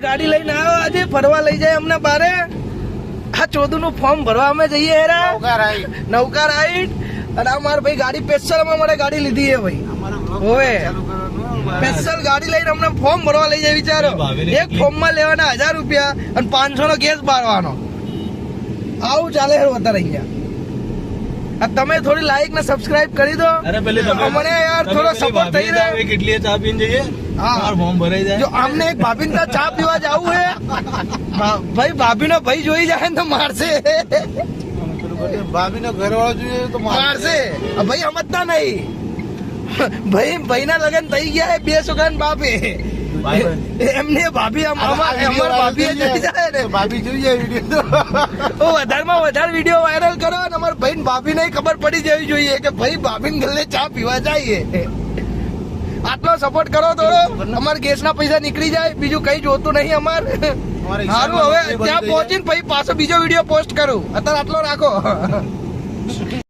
ગાડી લઈને આવ્યો આજે ફરવા લઈ જાય અમને બારે આ 14 નું ફોર્મ ભરવા અમે જઈએ હેરા નવકાર રાઈડ અને આ મારા ભાઈ ગાડી સ્પેશિયલ માં મારે ગાડી લીધી હે ભાઈ ઓએ સ્પેશિયલ ગાડી લઈને અમને ફોર્મ ભરવા લઈ જાય વિચારો એક ફોર્મ માં લેવાના 1000 રૂપિયા અને 500 નો ગેસ બારવાનો આવું ચાલે હે વધારે અહીંયા તમે થોડી લાઈક ને સબસ્ક્રાઇબ કરી દો અમને યાર થોડો સપોર્ટ થઈ રહ્યો કેટલી ચા પીને જઈએ ફોર્મ ભરાઈ જાય જો આમને એક ભાભી ને ચા પીવા જવું હે ભાઈ ભાભી નો ભાઈ જોઈ જાય ને તો મારશે ભાભી નો ઘર વાળો જોઈએ તો મારશે ભાઈ સમજતા નહીં ભાઈ ના લગન થઈ ગયા 2 છોકરા બાપે એમને ભાભી અમાર ભાભી જોઈ જાય ને ભાભી જોઈએ વિડીયો વધારમાં વધારે વિડીયો વાયરલ કરો અને અમારા ભાઈ ભાભી ને ખબર પડી જવી જોઈએ કે ભાઈ ભાભી ને ગલ્લે ચા પીવા જઈએ આટલો સપોર્ટ કરો થોડો અમારે ગેસ ના પૈસા નીકળી જાય બીજું કઈ જોતું નહીં અમારે સારું હવે ત્યાં પહોંચીને પછી પાછો બીજો વિડીયો પોસ્ટ કરું અત્યારે આટલો રાખો